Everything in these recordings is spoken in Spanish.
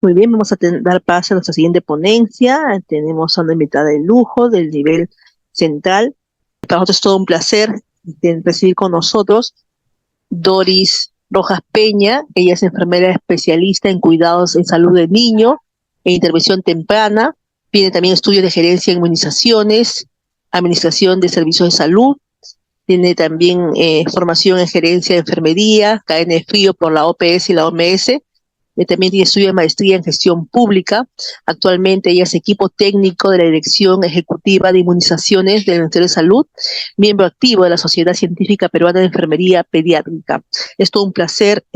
Muy bien, vamos a dar paso a nuestra siguiente ponencia. Tenemos a una invitada de lujo del nivel central. Para nosotros es todo un placer recibir con nosotros Doris Rojas Peña. Ella es enfermera especialista en cuidados en salud del niño e intervención temprana. Tiene también estudios de gerencia en inmunizaciones, administración de servicios de salud. Tiene también formación en gerencia de enfermería, cadena de frío por la OPS y la OMS. También tiene estudio de maestría en gestión pública. Actualmente ella es equipo técnico de la Dirección Ejecutiva de Inmunizaciones del Ministerio de Salud, miembro activo de la Sociedad Científica Peruana de Enfermería Pediátrica. Es todo un placer,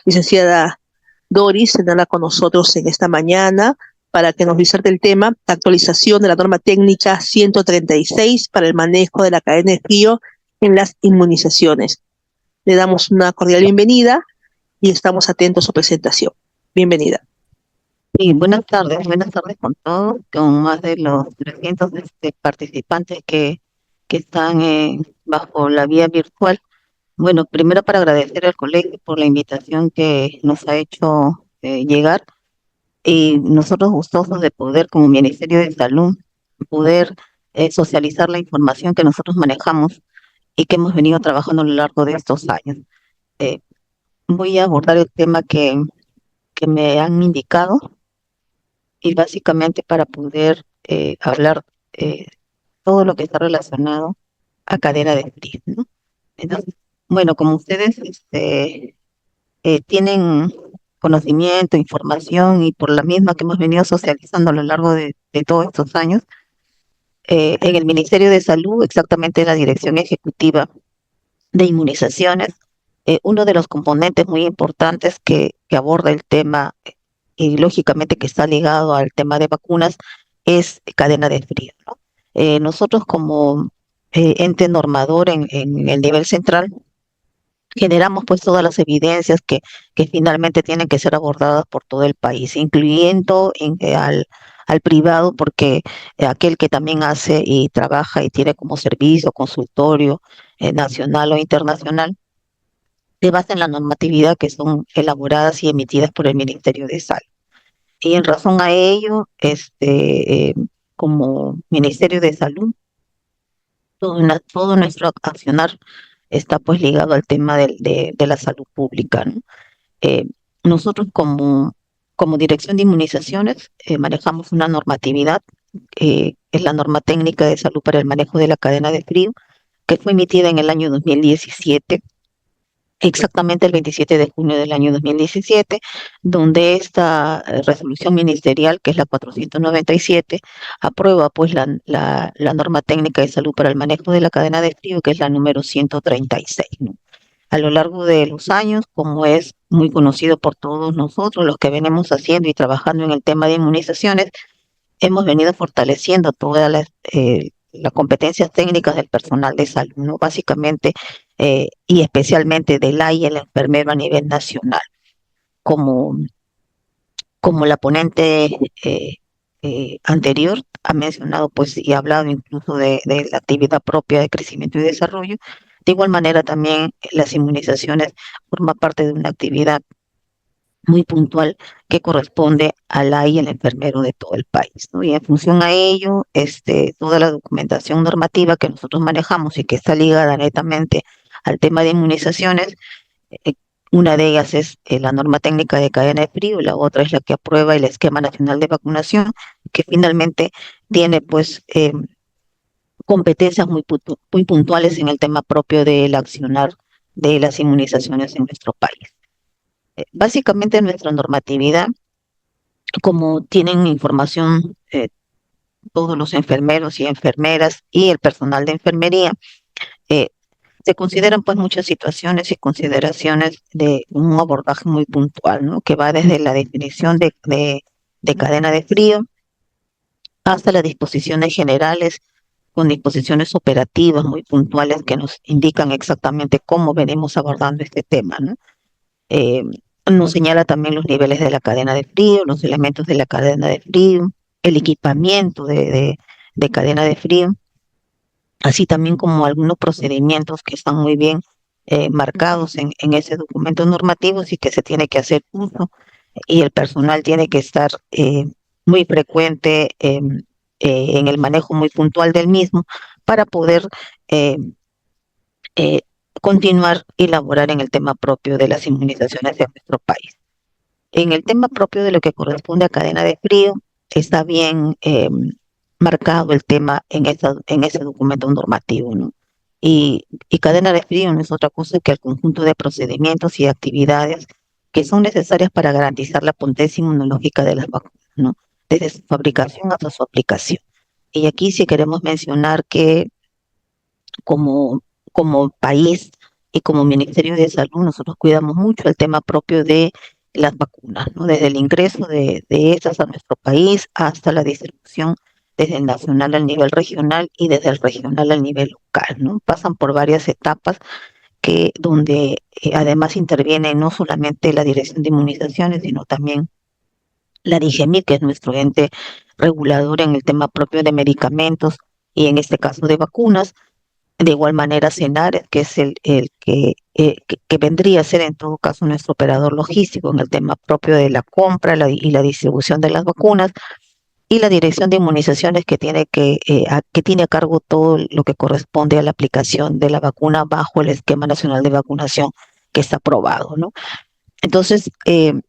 licenciada Doris, tenerla con nosotros en esta mañana para que nos diserte el tema, actualización de la norma técnica 136 para el manejo de la cadena de frío en las inmunizaciones. Le damos una cordial bienvenida y estamos atentos a su presentación. Bienvenida. Sí, buenas tardes con todos, con más de los 300 participantes que están bajo la vía virtual. Bueno, primero para agradecer al colegio por la invitación que nos ha hecho llegar y nosotros gustosos de poder, como Ministerio de Salud, poder socializar la información que nosotros manejamos y que hemos venido trabajando a lo largo de estos años. Eh, Voy a abordar el tema que me han indicado y básicamente para poder hablar eh, todo lo que está relacionado a cadena de frío, ¿no? Entonces, bueno, como ustedes tienen conocimiento, información y por la misma que hemos venido socializando a lo largo de todos estos años, en el Ministerio de Salud, exactamente en la Dirección Ejecutiva de Inmunizaciones, uno de los componentes muy importantes que aborda el tema y lógicamente que está ligado al tema de vacunas es cadena de frío, ¿no? Nosotros como ente normador en el nivel central generamos pues todas las evidencias que finalmente tienen que ser abordadas por todo el país, incluyendo al privado, porque aquel que también hace y trabaja y tiene como servicio, consultorio nacional o internacional, se basa en la normatividad que son elaboradas y emitidas por el Ministerio de Salud. Y en razón a ello, como Ministerio de Salud, todo nuestro accionar está pues ligado al tema de la salud pública, ¿no? Eh, Nosotros como Dirección de Inmunizaciones manejamos una normatividad, es la norma técnica de salud para el manejo de la cadena de frío, que fue emitida en el año 2017, exactamente el 27 de junio del año 2017, donde esta resolución ministerial, que es la 497, aprueba pues la norma técnica de salud para el manejo de la cadena de frío, que es la número 136, ¿no? A lo largo de los años, como es muy conocido por todos nosotros, los que venimos haciendo y trabajando en el tema de inmunizaciones, hemos venido fortaleciendo todas las competencias técnicas del personal de salud, ¿no? Básicamente y especialmente del AI y el enfermero a nivel nacional. Como, como la ponente anterior ha mencionado, pues, y ha hablado incluso de la actividad propia de crecimiento y desarrollo, de igual manera también las inmunizaciones forman parte de una actividad muy puntual que corresponde al AI y al enfermero de todo el país, ¿no? Y en función a ello, toda la documentación normativa que nosotros manejamos y que está ligada netamente al tema de inmunizaciones, eh, una de ellas es la norma técnica de cadena de frío, la otra es la que aprueba el esquema nacional de vacunación, que finalmente tiene pues competencias muy puntuales en el tema propio del accionar de las inmunizaciones en nuestro país. Básicamente nuestra normatividad, como tienen información todos los enfermeros y enfermeras y el personal de enfermería, eh, se consideran pues muchas situaciones y consideraciones de un abordaje muy puntual, ¿no? Que va desde la definición de cadena de frío hasta las disposiciones generales con disposiciones operativas muy puntuales que nos indican exactamente cómo venimos abordando este tema, ¿no? Eh, Nos señala también los niveles de la cadena de frío, los elementos de la cadena de frío, el equipamiento de cadena de frío, así también como algunos procedimientos que están muy bien marcados en ese documento normativo y que se tiene que hacer uso y el personal tiene que estar muy frecuente en el manejo muy puntual del mismo para poder eh, eh, continuar y elaborar en el tema propio de las inmunizaciones de nuestro país. En el tema propio de lo que corresponde a cadena de frío, está bien marcado el tema en ese documento normativo, ¿no? Y cadena de frío no es otra cosa que el conjunto de procedimientos y actividades que son necesarias para garantizar la potencia inmunológica de las vacunas, ¿no? Desde su fabricación hasta su aplicación. Y aquí sí queremos mencionar que como, como país y como Ministerio de Salud, nosotros cuidamos mucho el tema propio de las vacunas, ¿no? Desde el ingreso de estas a nuestro país hasta la distribución desde el nacional al nivel regional y desde el regional al nivel local, ¿no? Pasan por varias etapas que donde además interviene no solamente la Dirección de Inmunizaciones, sino también la DIGEMIT, que es nuestro ente regulador en el tema propio de medicamentos y en este caso de vacunas. De igual manera, Senar, que es que vendría a ser en todo caso nuestro operador logístico en el tema propio de la compra y la distribución de las vacunas, y la Dirección de Inmunizaciones que tiene a cargo todo lo que corresponde a la aplicación de la vacuna bajo el Esquema Nacional de Vacunación que está aprobado, ¿no? Entonces, en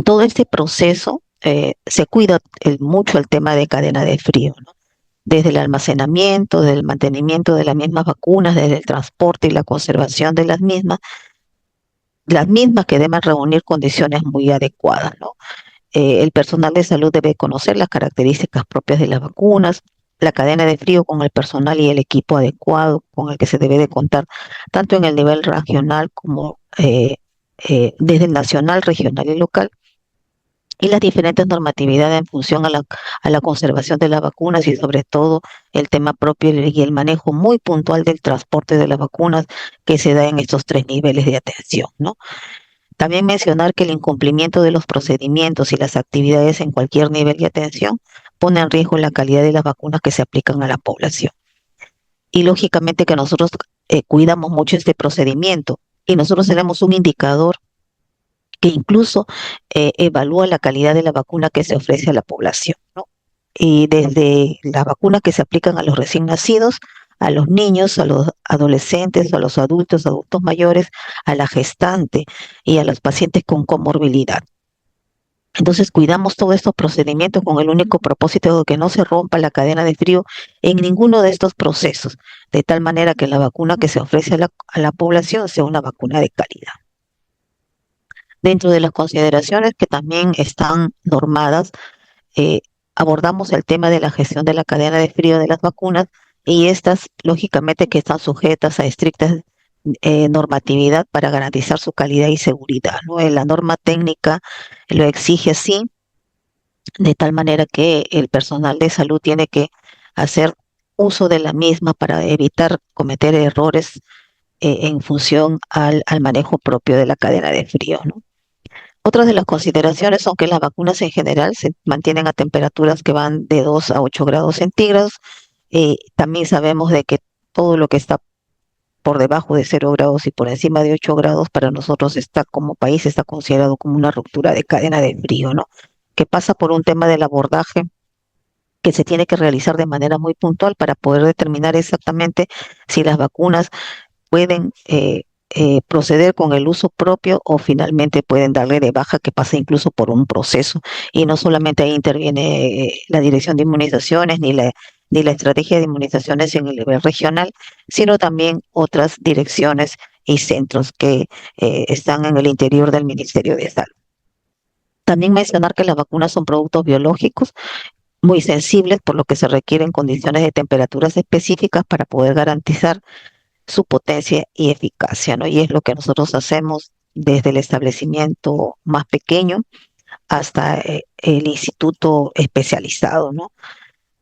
todo este proceso se cuida mucho el tema de cadena de frío, ¿no? Desde el almacenamiento, del mantenimiento de las mismas vacunas, desde el transporte y la conservación de las mismas que deben reunir condiciones muy adecuadas, ¿no? El personal de salud debe conocer las características propias de las vacunas, la cadena de frío con el personal y el equipo adecuado con el que se debe de contar, tanto en el nivel regional como desde el nacional, regional y local, y las diferentes normatividades en función a la conservación de las vacunas y sobre todo el tema propio y el manejo muy puntual del transporte de las vacunas que se da en estos tres niveles de atención, ¿no? También mencionar que el incumplimiento de los procedimientos y las actividades en cualquier nivel de atención pone en riesgo la calidad de las vacunas que se aplican a la población. Y lógicamente que nosotros cuidamos mucho este procedimiento y nosotros tenemos un indicador que incluso evalúa la calidad de la vacuna que se ofrece a la población, ¿no? Y desde las vacunas que se aplican a los recién nacidos, a los niños, a los adolescentes, a los adultos mayores, a la gestante y a los pacientes con comorbilidad. Entonces cuidamos todos estos procedimientos con el único propósito de que no se rompa la cadena de frío en ninguno de estos procesos, de tal manera que la vacuna que se ofrece a la población sea una vacuna de calidad. Dentro de las consideraciones que también están normadas, eh, abordamos el tema de la gestión de la cadena de frío de las vacunas y estas, lógicamente, que están sujetas a estrictas normatividad para garantizar su calidad y seguridad, ¿no? La norma técnica lo exige así, de tal manera que el personal de salud tiene que hacer uso de la misma para evitar cometer errores en función al manejo propio de la cadena de frío, ¿no? Otras de las consideraciones son que las vacunas en general se mantienen a temperaturas que van de 2 a 8 grados centígrados. También sabemos de que todo lo que está por debajo de 0 grados y por encima de 8 grados para nosotros está como país está considerado como una ruptura de cadena de frío, ¿no? Que pasa por un tema del abordaje que se tiene que realizar de manera muy puntual para poder determinar exactamente si las vacunas pueden proceder con el uso propio o finalmente pueden darle de baja que pasa incluso por un proceso. Y no solamente ahí interviene la Dirección de Inmunizaciones ni la estrategia de inmunizaciones en el nivel regional, sino también otras direcciones y centros que están en el interior del Ministerio de Salud. También mencionar que las vacunas son productos biológicos muy sensibles, por lo que se requieren condiciones de temperaturas específicas para poder garantizar su potencia y eficacia, ¿no? Y es lo que nosotros hacemos desde el establecimiento más pequeño hasta el instituto especializado, ¿no?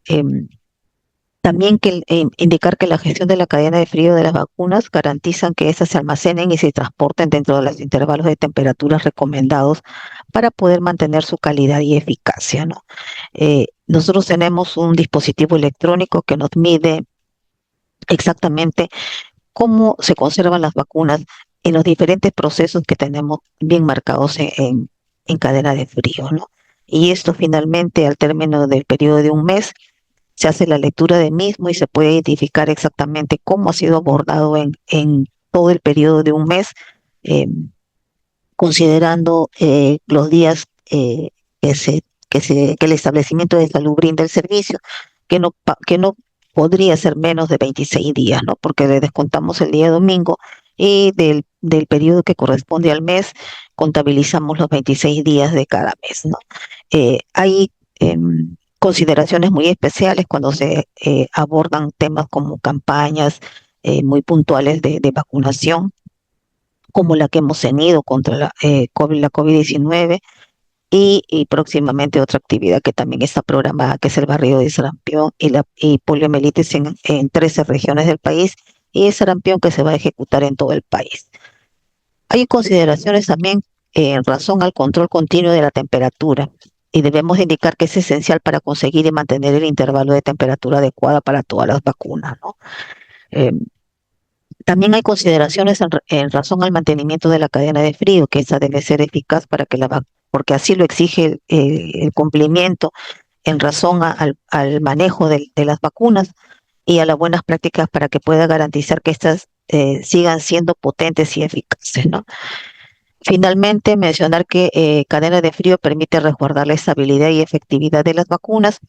Eh, También indicar que la gestión de la cadena de frío de las vacunas garantizan que éstas se almacenen y se transporten dentro de los intervalos de temperaturas recomendados para poder mantener su calidad y eficacia, ¿no? Nosotros tenemos un dispositivo electrónico que nos mide exactamente cómo se conservan las vacunas en los diferentes procesos que tenemos bien marcados en cadena de frío, ¿no? Y esto finalmente, al término del periodo de un mes, se hace la lectura del mismo y se puede identificar exactamente cómo ha sido abordado en todo el periodo de un mes, eh, considerando los días que el establecimiento de salud brinda el servicio, que no podría ser menos de 26 días, ¿no? Porque le descontamos el día domingo y del periodo que corresponde al mes, contabilizamos los 26 días de cada mes, ¿no? Hay consideraciones muy especiales cuando se abordan temas como campañas muy puntuales de vacunación, como la que hemos tenido contra la COVID-19 y próximamente otra actividad que también está programada, que es el barrido de sarampión y poliomielitis en 13 regiones del país, y el sarampión que se va a ejecutar en todo el país. Hay consideraciones también en razón al control continuo de la temperatura, y debemos indicar que es esencial para conseguir y mantener el intervalo de temperatura adecuada para todas las vacunas, ¿no? Eh, También hay consideraciones en razón al mantenimiento de la cadena de frío, que esa debe ser eficaz para que porque así lo exige el cumplimiento en razón al manejo de las vacunas y a las buenas prácticas para que pueda garantizar que estas sigan siendo potentes y eficaces, ¿no? Finalmente, mencionar que cadena de frío permite resguardar la estabilidad y efectividad de las vacunas,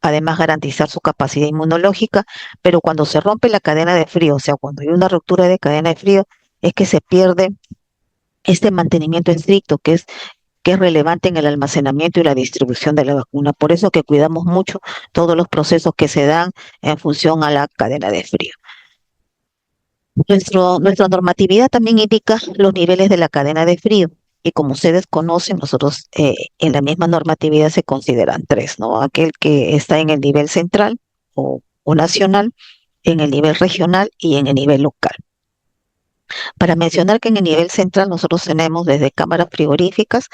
además garantizar su capacidad inmunológica, pero cuando se rompe la cadena de frío, o sea, cuando hay una ruptura de cadena de frío, es que se pierde este mantenimiento estricto que es relevante en el almacenamiento y la distribución de la vacuna. Por eso que cuidamos mucho todos los procesos que se dan en función a la cadena de frío. Nuestra normatividad también indica los niveles de la cadena de frío. Y como ustedes conocen, nosotros en la misma normatividad se consideran tres, ¿no? Aquel que está en el nivel central o nacional, en el nivel regional y en el nivel local. Para mencionar que en el nivel central nosotros tenemos desde cámaras frigoríficas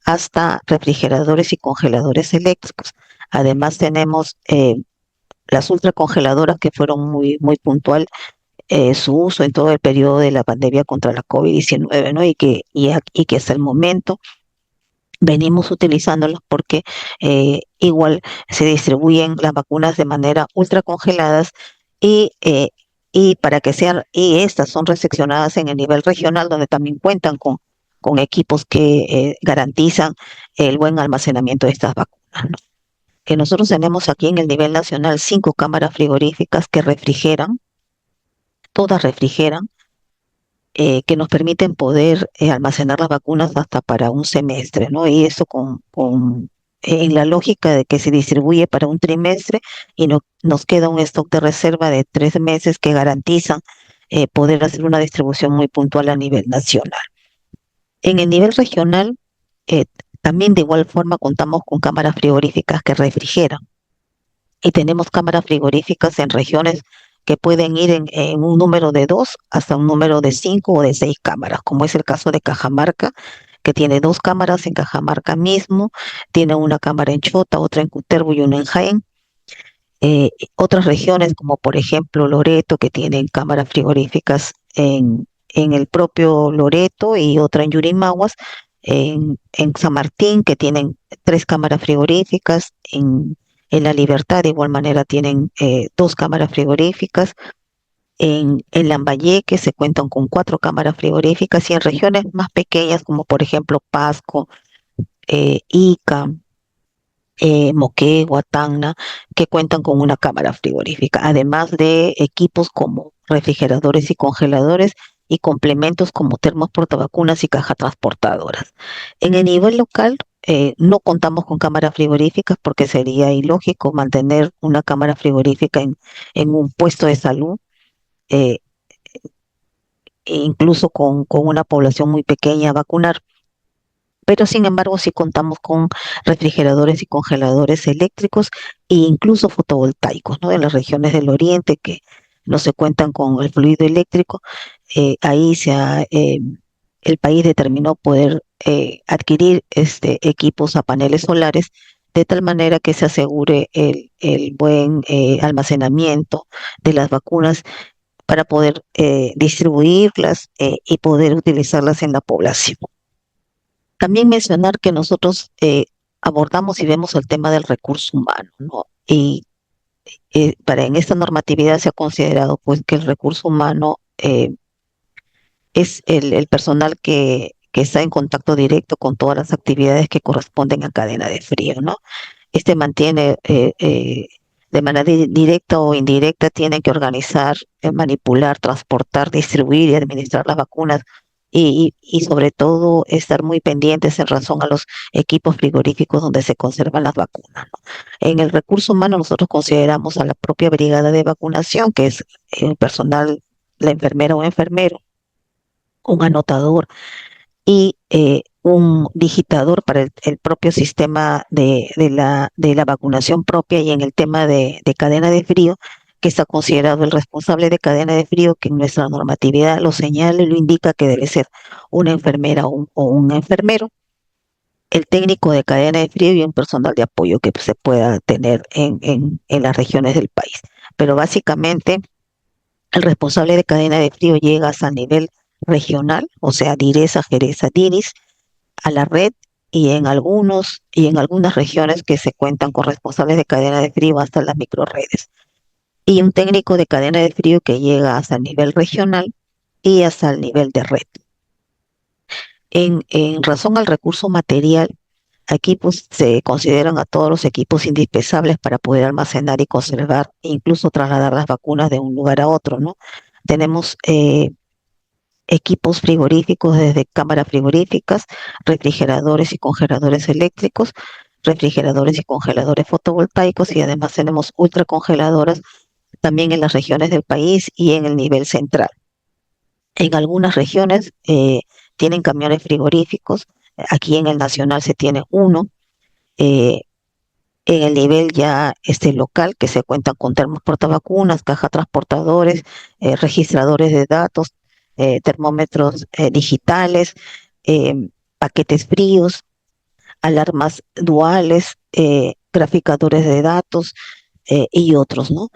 hasta refrigeradores y congeladores eléctricos. Además tenemos las ultracongeladoras que fueron muy puntual su uso en todo el periodo de la pandemia contra la COVID-19, ¿no? Y que hasta el momento venimos utilizándolos porque igual se distribuyen las vacunas de manera ultra congeladas y, eh, y para que sean, y estas son recepcionadas en el nivel regional donde también cuentan con equipos que garantizan el buen almacenamiento de estas vacunas, ¿no? Que nosotros tenemos aquí en el nivel nacional 5 cámaras frigoríficas que refrigeran, todas refrigeran, que nos permiten poder almacenar las vacunas hasta para un semestre, ¿no? Y eso en la lógica de que se distribuye para un trimestre y nos queda un stock de reserva de 3 meses que garantizan poder hacer una distribución muy puntual a nivel nacional. En el nivel regional, eh, también de igual forma contamos con cámaras frigoríficas que refrigeran y tenemos cámaras frigoríficas en regiones que pueden ir en un número de 2 hasta un número de 5 o de 6 cámaras, como es el caso de Cajamarca, que tiene 2 cámaras en Cajamarca mismo, tiene una cámara en Chota, otra en Cutervo y una en Jaén. Otras regiones, como por ejemplo Loreto, que tienen cámaras frigoríficas en el propio Loreto y otra en Yurimaguas, en San Martín, que tienen 3 cámaras frigoríficas, en La Libertad de igual manera tienen 2 cámaras frigoríficas, en Lambayeque se cuentan con 4 cámaras frigoríficas y en regiones más pequeñas como por ejemplo Pasco, Ica, Moquegua, Tacna, que cuentan con una cámara frigorífica, además de equipos como refrigeradores y congeladores y complementos como termos portavacunas y cajas transportadoras. En el nivel local, no contamos con cámaras frigoríficas porque sería ilógico mantener una cámara frigorífica en un puesto de salud, eh, e incluso con una población muy pequeña a vacunar. Pero sin embargo sí contamos con refrigeradores y congeladores eléctricos e incluso fotovoltaicos, ¿no? En las regiones del oriente que no se cuentan con el fluido eléctrico, ahí el país determinó poder adquirir equipos a paneles solares de tal manera que se asegure el buen almacenamiento de las vacunas para poder distribuirlas y poder utilizarlas en la población. También mencionar que nosotros abordamos y vemos el tema del recurso humano, ¿no? Y para en esta normatividad se ha considerado pues que el recurso humano es el personal que está en contacto directo con todas las actividades que corresponden a cadena de frío, ¿no? Este mantiene de manera directa o indirecta, tiene que organizar, manipular, transportar, distribuir y administrar las vacunas y sobre todo estar muy pendientes en razón a los equipos frigoríficos donde se conservan las vacunas, ¿no? En el recurso humano nosotros consideramos a la propia brigada de vacunación, que es el personal, la enfermera o enfermero, un anotador y un digitador para el propio sistema de la vacunación propia y en el tema de cadena de frío, que está considerado el responsable de cadena de frío, que en nuestra normatividad lo señala y lo indica que debe ser una enfermera o un enfermero, el técnico de cadena de frío y un personal de apoyo que se pueda tener en las regiones del país. Pero básicamente el responsable de cadena de frío llega hasta el nivel regional, o sea, DIRESA, Jereza, DIRIS, a la red y en algunas regiones que se cuentan con responsables de cadena de frío hasta las microredes. Y un técnico de cadena de frío que llega hasta el nivel regional y hasta el nivel de red. En razón al recurso material, aquí pues se consideran a todos los equipos indispensables para poder almacenar y conservar e incluso trasladar las vacunas de un lugar a otro, ¿no? Tenemos equipos frigoríficos desde cámaras frigoríficas, refrigeradores y congeladores eléctricos, refrigeradores y congeladores fotovoltaicos y además tenemos ultracongeladoras también en las regiones del país y en el nivel central. En algunas regiones tienen camiones frigoríficos, aquí en el nacional se tiene uno, eh, en el nivel ya local, que se cuentan con termos portavacunas, caja transportadores, registradores de datos, termómetros digitales, paquetes fríos, alarmas duales, graficadores de datos y otros, ¿no?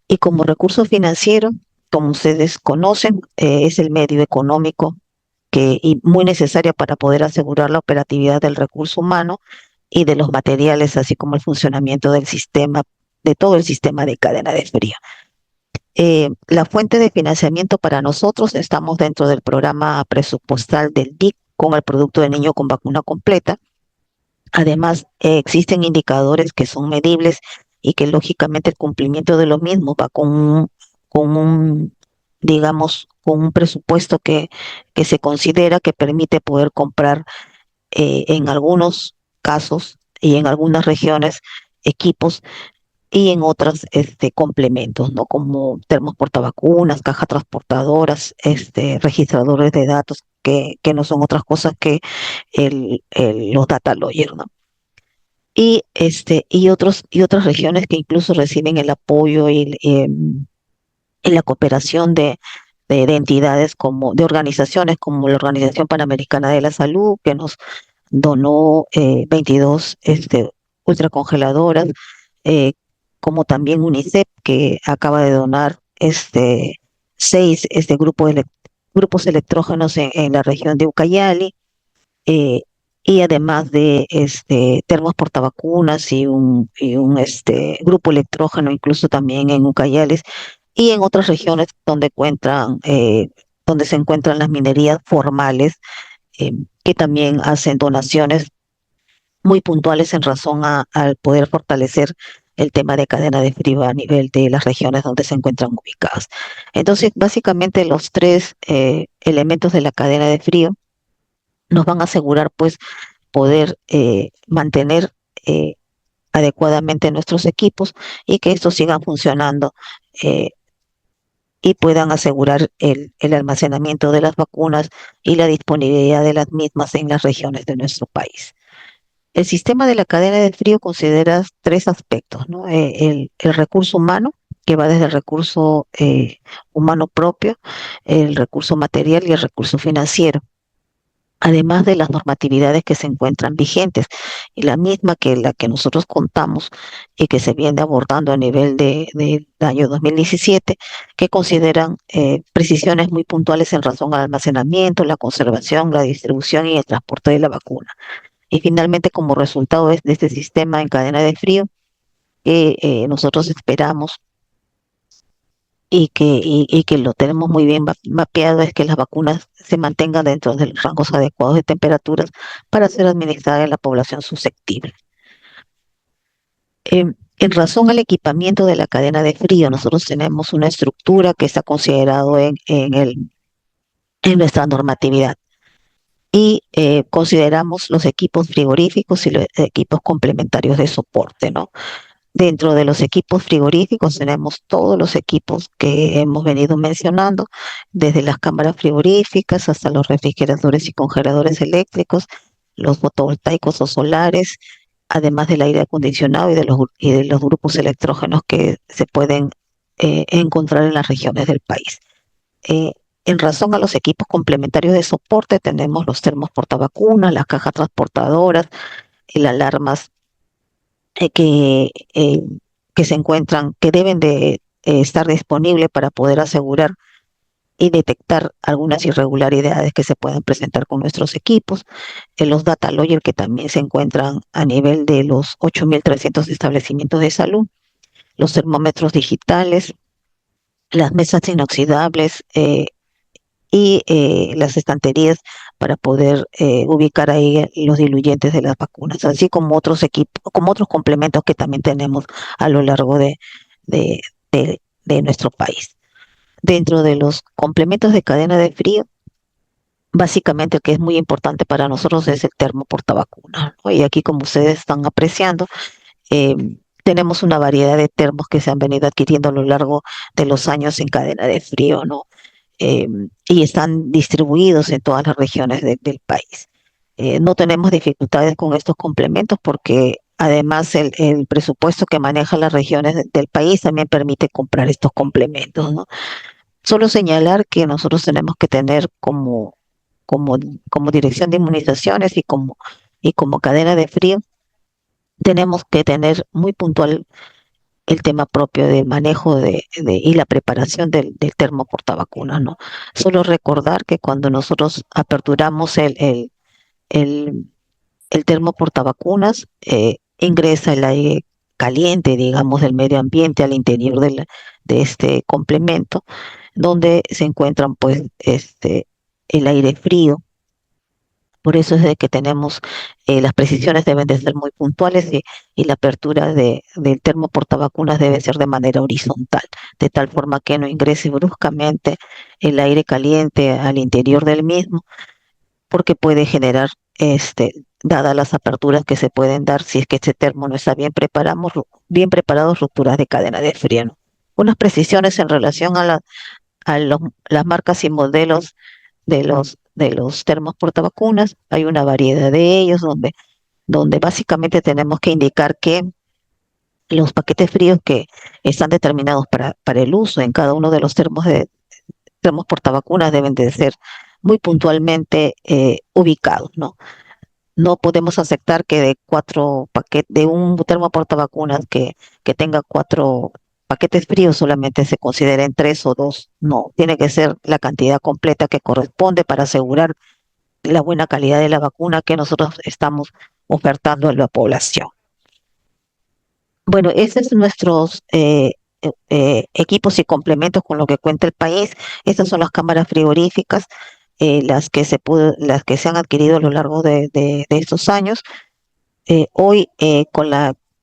Y como recurso financiero, como ustedes conocen, es el medio económico y muy necesaria para poder asegurar la operatividad del recurso humano y de los materiales, así como el funcionamiento del sistema, de todo el sistema de cadena de frío. La fuente de financiamiento para nosotros, estamos dentro del programa presupuestal del DIC con el producto de niño con vacuna completa. Además, existen indicadores que son medibles y que lógicamente el cumplimiento de los mismos va con un digamos, con un presupuesto que se considera que permite poder comprar en algunos casos y en algunas regiones equipos y en otras complementos, ¿no? Como termos portavacunas, cajas transportadoras, registradores de datos, que no son otras cosas que los data lawyer, ¿no? Y otras regiones que incluso reciben el apoyo y la cooperación de entidades como, de organizaciones como la Organización Panamericana de la Salud, que nos donó 22 ultracongeladoras, eh, como también UNICEF, que acaba de donar 6 grupos electrógenos en la región de Ucayali, eh, y además de termos portavacunas y un grupo electrógeno incluso también en Ucayali y en otras regiones donde se encuentran las minerías formales, que también hacen donaciones muy puntuales en razón al poder fortalecer el tema de cadena de frío a nivel de las regiones donde se encuentran ubicadas. Entonces, básicamente los tres elementos de la cadena de frío nos van a asegurar pues poder mantener adecuadamente nuestros equipos y que estos sigan funcionando eh, y puedan asegurar el almacenamiento de las vacunas y la disponibilidad de las mismas en las regiones de nuestro país. El sistema de la cadena de frío considera tres aspectos, ¿no? El recurso humano, que va desde el recurso humano propio, el recurso material y el recurso financiero. además de las normatividades que se encuentran vigentes, y la misma que la que nosotros contamos y que se viene abordando a nivel del año 2017, que consideran precisiones muy puntuales en razón al almacenamiento, la conservación, la distribución y el transporte de la vacuna. Y finalmente, como resultado de este sistema en cadena de frío, que nosotros esperamos y que lo tenemos muy bien mapeado, es que las vacunas se mantengan dentro de los rangos adecuados de temperaturas para ser administradas en la población susceptible. En razón al equipamiento de la cadena de frío, nosotros tenemos una estructura que está considerado en nuestra normatividad y consideramos los equipos frigoríficos y los equipos complementarios de soporte, ¿no? Dentro de los equipos frigoríficos tenemos todos los equipos que hemos venido mencionando, desde las cámaras frigoríficas hasta los refrigeradores y congeladores eléctricos, los fotovoltaicos o solares, además del aire acondicionado y de los grupos electrógenos que se pueden encontrar en las regiones del país. Eh, en razón a los equipos complementarios de soporte, tenemos los termos portavacunas, las cajas transportadoras, las alarmas eh, que, eh, que se encuentran, que deben de estar disponibles para poder asegurar y detectar algunas irregularidades que se puedan presentar con nuestros equipos, los data logger que también se encuentran a nivel de los 8.300 establecimientos de salud, los termómetros digitales, las mesas inoxidables y las estanterías para poder ubicar ahí los diluyentes de las vacunas, así como otros equipos, como otros complementos que también tenemos a lo largo de, de nuestro país. Dentro de los complementos de cadena de frío, básicamente el que es muy importante para nosotros es el termo portavacunas, ¿no? Y aquí, como ustedes están apreciando, eh, tenemos una variedad de termos que se han venido adquiriendo a lo largo de los años en cadena de frío, ¿no? eh, y están distribuidos en todas las regiones del país. No tenemos dificultades con estos complementos porque además el presupuesto que maneja las regiones del país también permite comprar estos complementos, ¿no? Solo señalar que nosotros tenemos que tener como, como dirección de inmunizaciones y como cadena de frío, tenemos que tener muy puntual el tema propio del manejo y la preparación del termo portavacunas, ¿no? Solo recordar que cuando nosotros aperturamos el, el termo portavacunas, ingresa el aire caliente, digamos, del medio ambiente al interior de este complemento, donde se encuentran, pues, el aire frío. Por eso es de que tenemos, las precisiones deben de ser muy puntuales y la apertura del termo portavacunas debe ser de manera horizontal, de tal forma que no ingrese bruscamente el aire caliente al interior del mismo, porque puede generar, dadas las aperturas que se pueden dar si es que este termo no está bien preparado, rupturas de cadena de frío, ¿no? Unas precisiones en relación las marcas y modelos de los termos portavacunas. Hay una variedad de ellos donde básicamente tenemos que indicar que los paquetes fríos que están determinados para el uso en cada uno de los termos portavacunas deben de ser muy puntualmente ubicados, ¿no? No podemos aceptar que de cuatro paquetes, de un termo portavacunas que tenga cuatro paquetes fríos solamente se consideren tres o dos. No, tiene que ser la cantidad completa que corresponde para asegurar la buena calidad de la vacuna que nosotros estamos ofertando a la población. Bueno, esos son nuestros equipos y complementos con lo que cuenta el país. Estas son las cámaras frigoríficas, las que se han adquirido a lo largo de estos años. Hoy,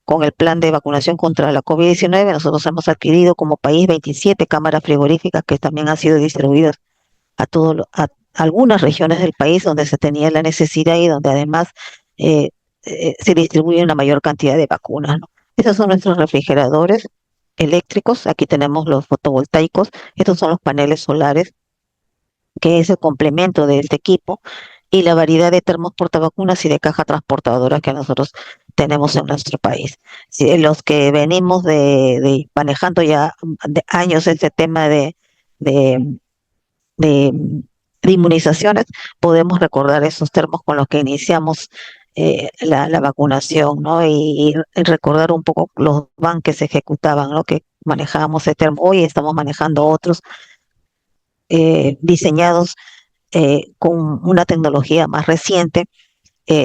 con el plan de vacunación contra la COVID-19, nosotros hemos adquirido como país 27 cámaras frigoríficas que también han sido distribuidas a algunas regiones del país donde se tenía la necesidad y donde además eh, se distribuye una mayor cantidad de vacunas, ¿no? Esos son nuestros refrigeradores eléctricos. Aquí tenemos los fotovoltaicos. Estos son los paneles solares, que es el complemento de este equipo, y la variedad de termos portavacunas y de caja transportadora que nosotros tenemos en nuestro país. Sí, los que venimos de manejando ya de años este tema de, de, de inmunizaciones, podemos recordar esos termos con los que iniciamos la vacunación, ¿no? Y recordar un poco los van que se ejecutaban, ¿no? Que manejábamos ese termo. Hoy estamos manejando otros diseñados con una tecnología más reciente,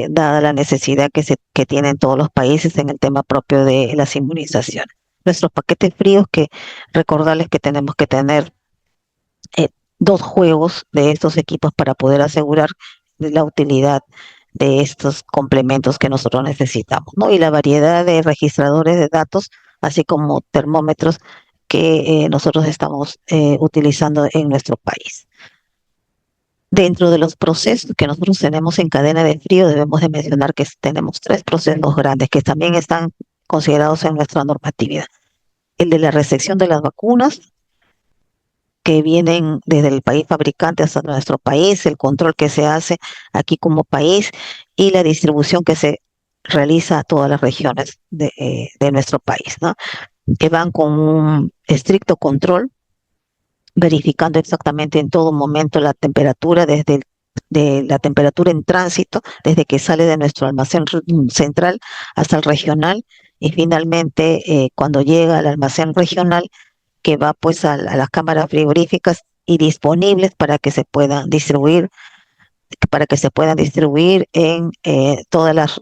dada la necesidad que tienen todos los países en el tema propio de las inmunizaciones. Nuestros paquetes fríos, que recordarles que tenemos que tener eh, dos juegos de estos equipos para poder asegurar la utilidad de estos complementos que nosotros necesitamos, ¿no? Y la variedad de registradores de datos, así como termómetros que nosotros estamos utilizando en nuestro país. Dentro de los procesos que nosotros tenemos en cadena de frío, debemos de mencionar que tenemos tres procesos grandes que también están considerados en nuestra normatividad. El de la recepción de las vacunas, que vienen desde el país fabricante hasta nuestro país, el control que se hace aquí como país y la distribución que se realiza a todas las regiones de nuestro país, ¿no? Que van con un estricto control, verificando exactamente en todo momento la temperatura de la temperatura en tránsito, desde que sale de nuestro almacén central hasta el regional, y finalmente cuando llega al almacén regional, que va pues a las cámaras frigoríficas y disponibles para que se puedan distribuir en todas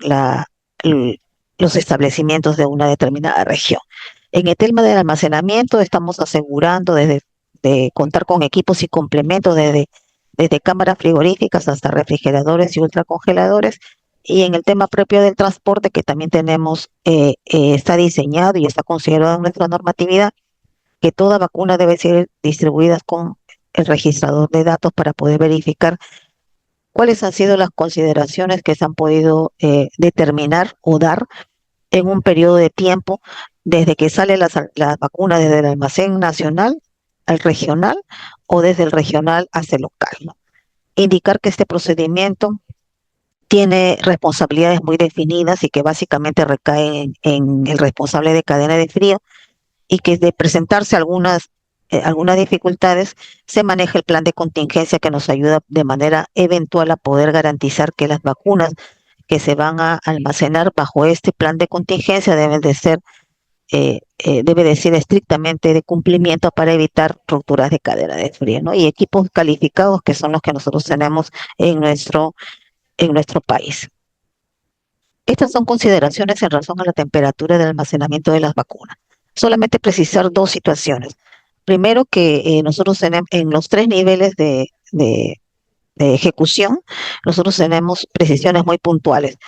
los establecimientos de una determinada región. En el tema del almacenamiento estamos asegurando de contar con equipos y complementos desde cámaras frigoríficas hasta refrigeradores y ultracongeladores. Y en el tema propio del transporte, que también tenemos, está diseñado y está considerado en nuestra normatividad, que toda vacuna debe ser distribuida con el registrador de datos para poder verificar cuáles han sido las consideraciones que se han podido determinar o dar en un periodo de tiempo desde que sale la vacuna desde el almacén nacional al regional o desde el regional hacia el local, ¿no? Indicar que este procedimiento tiene responsabilidades muy definidas y que básicamente recae en el responsable de cadena de frío, y que de presentarse algunas dificultades, se maneja el plan de contingencia que nos ayuda de manera eventual a poder garantizar que las vacunas que se van a almacenar bajo este plan de contingencia debe de ser estrictamente de cumplimiento para evitar rupturas de cadena de frío, ¿no? Y equipos calificados que son los que nosotros tenemos en nuestro país. Estas son consideraciones en razón a la temperatura de almacenamiento de las vacunas. Solamente precisar dos situaciones. Primero, que nosotros tenemos en los tres niveles de ejecución, nosotros tenemos precisiones muy puntuales.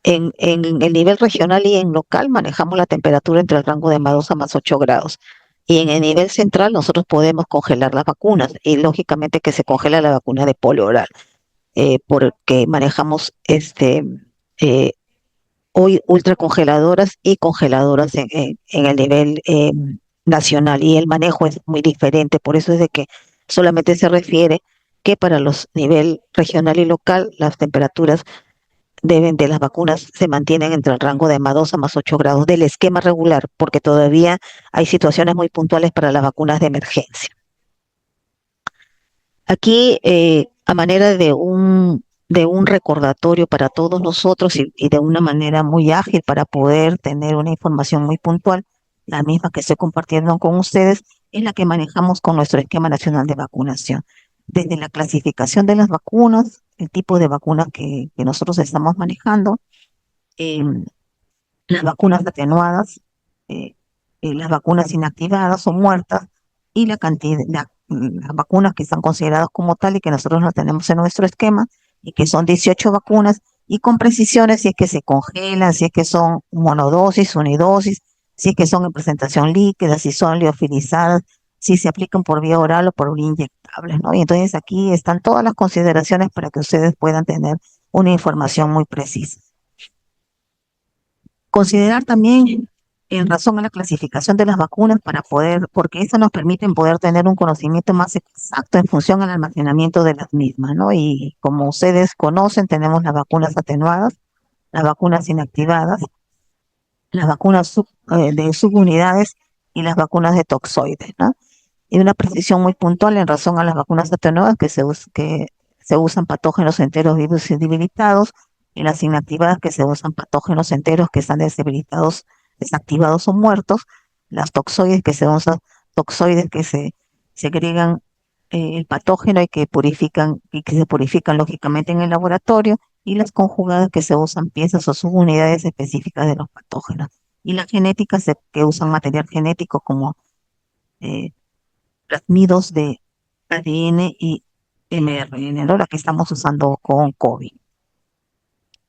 En el nivel regional y en local manejamos la temperatura entre el rango de -2 a +8 grados. Y en el nivel central nosotros podemos congelar las vacunas, y lógicamente que se congela la vacuna de polio oral, porque manejamos eh, hoy ultracongeladoras y congeladoras en el nivel nacional, y el manejo es muy diferente. Por eso es de que solamente se refiere que para los nivel regional y local las temperaturas de las vacunas se mantienen entre el rango de -2 a +8 grados del esquema regular, porque todavía hay situaciones muy puntuales para las vacunas de emergencia. Aquí, a manera de un recordatorio para todos nosotros, y de una manera muy ágil para poder tener una información muy puntual, la misma que estoy compartiendo con ustedes, es la que manejamos con nuestro esquema nacional de vacunación. Desde la clasificación de las vacunas, el tipo de vacunas que nosotros estamos manejando, eh, las vacunas atenuadas, eh, las vacunas inactivadas o muertas, y las vacunas que están consideradas como tal y que nosotros no tenemos en nuestro esquema, y que son 18 vacunas, y con precisiones si es que se congelan, si es que son monodosis, unidosis, si es que son en presentación líquida, si son liofilizadas, si se aplican por vía oral o por vía inyectable, ¿no? Y entonces aquí están todas las consideraciones para que ustedes puedan tener una información muy precisa. Considerar también en razón a la clasificación de las vacunas porque eso nos permite poder tener un conocimiento más exacto en función al almacenamiento de las mismas, ¿no? Y como ustedes conocen, tenemos las vacunas atenuadas, las vacunas inactivadas, las vacunas de subunidades y las vacunas de toxoides, ¿no? y una precisión muy puntual en razón a las vacunas atenuadas que se usan patógenos enteros vivos y debilitados, y las inactivadas que se usan patógenos enteros que están desdebilitados, desactivados o muertos, las toxoides que se usan toxoides que se segregan el patógeno y que se purifican lógicamente en el laboratorio, y las conjugadas que se usan piezas o subunidades específicas de los patógenos. Y las genéticas que usan material genético como eh, plasmidos de ADN y mRNA, ¿no? La que estamos usando con COVID.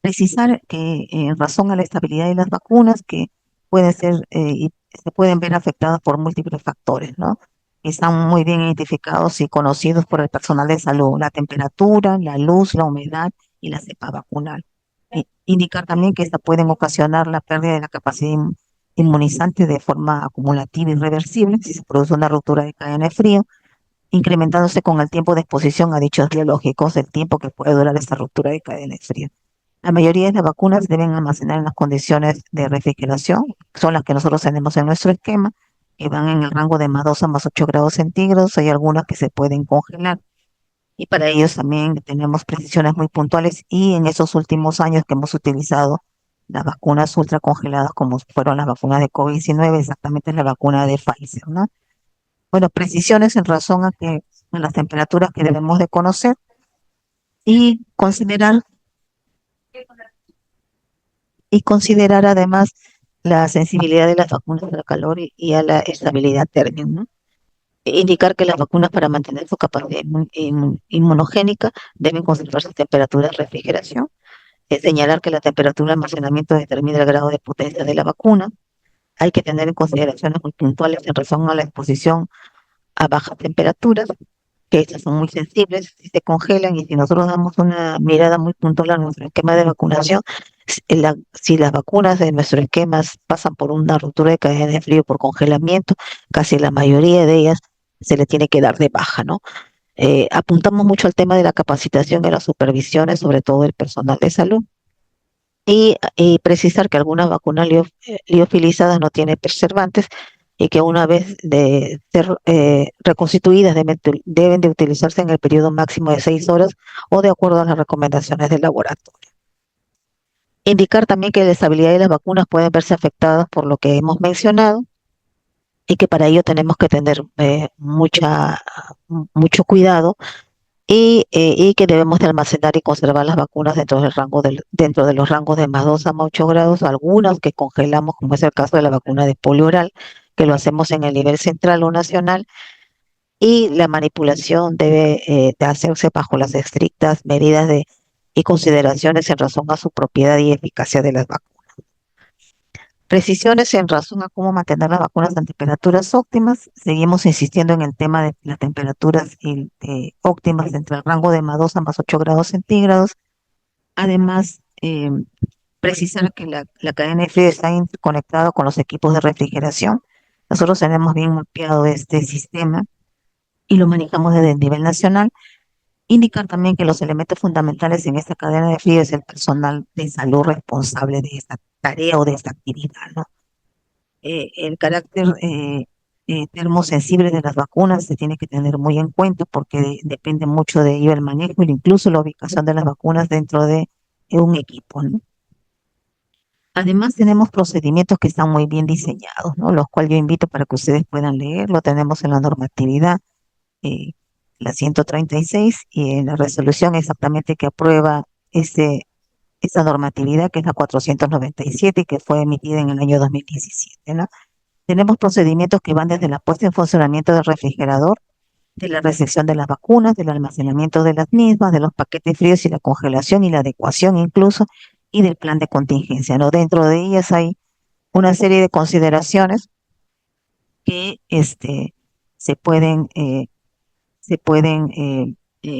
Precisar que en razón a la estabilidad de las vacunas, que pueden ser y se pueden ver afectadas por múltiples factores, ¿no? Están muy bien identificados y conocidos por el personal de salud: la temperatura, la luz, la humedad y la cepa vacunal. Indicar también que esta pueden ocasionar la pérdida de la capacidad inmunizante de forma acumulativa y reversible si se produce una ruptura de cadena de frío, incrementándose con el tiempo de exposición a dichos biológicos, el tiempo que puede durar esta ruptura de cadena de frío. La mayoría de las vacunas deben almacenar en las condiciones de refrigeración, son las que nosotros tenemos en nuestro esquema, que van en el rango de +2 a +8 grados centígrados. Hay algunas que se pueden congelar y para ellos también tenemos precisiones muy puntuales, y en esos últimos años que hemos utilizado las vacunas ultracongeladas como fueron las vacunas de COVID-19, exactamente la vacuna de Pfizer, ¿no? Bueno, precisiones en razón a las temperaturas que debemos de conocer y considerar además la sensibilidad de las vacunas al calor y a la estabilidad térmica, ¿no? Indicar que las vacunas, para mantener su capacidad inmunogénica, deben conservarse a temperatura de refrigeración. Señalar que la temperatura de almacenamiento determina el grado de potencia de la vacuna. Hay que tener en consideraciones muy puntuales en razón a la exposición a bajas temperaturas, que estas son muy sensibles si se congelan, y si nosotros damos una mirada muy puntual a nuestro esquema de vacunación, si las vacunas de nuestro esquema pasan por una ruptura de cadena de frío por congelamiento, casi la mayoría de ellas se le tiene que dar de baja, ¿no? Apuntamos mucho al tema de la capacitación y las supervisiones, sobre todo del personal de salud, y precisar que algunas vacunas liofilizadas no tienen preservantes, y que una vez de ser reconstituidas deben de utilizarse en el periodo máximo de 6 horas o de acuerdo a las recomendaciones del laboratorio. Indicar también que la estabilidad de las vacunas puede verse afectadas por lo que hemos mencionado, y que para ello tenemos que tener mucho cuidado, y que debemos de almacenar y conservar las vacunas dentro de los rangos de +2 a +8 grados, algunas que congelamos, como es el caso de la vacuna de polio oral, que lo hacemos en el nivel central o nacional, y la manipulación debe de hacerse bajo las estrictas medidas y consideraciones en razón a su propiedad y eficacia de las vacunas. Precisiones en razón a cómo mantener las vacunas en temperaturas óptimas. Seguimos insistiendo en el tema de las temperaturas óptimas entre el rango de +2 a +8 grados centígrados. Además, precisar que la cadena de frío está interconectada con los equipos de refrigeración. Nosotros tenemos bien mapeado este sistema y lo manejamos desde el nivel nacional. Indicar también que los elementos fundamentales en esta cadena de frío es el personal de salud responsable de esta tarea o de esta actividad, ¿no? El carácter termosensible de las vacunas se tiene que tener muy en cuenta, porque depende mucho de ello el manejo e incluso la ubicación de las vacunas dentro de un equipo, ¿no? Además, tenemos procedimientos que están muy bien diseñados, ¿no? Los cuales yo invito para que ustedes puedan leerlo. Tenemos en la normatividad eh, la 136, y en la resolución exactamente que aprueba esa normatividad, que es la 497 y que fue emitida en el año 2017, ¿no? Tenemos procedimientos que van desde la puesta en funcionamiento del refrigerador, de la recepción de las vacunas, del almacenamiento de las mismas, de los paquetes fríos y la congelación y la adecuación incluso, y del plan de contingencia, ¿no? Dentro de ellas hay una serie de consideraciones que se pueden, eh,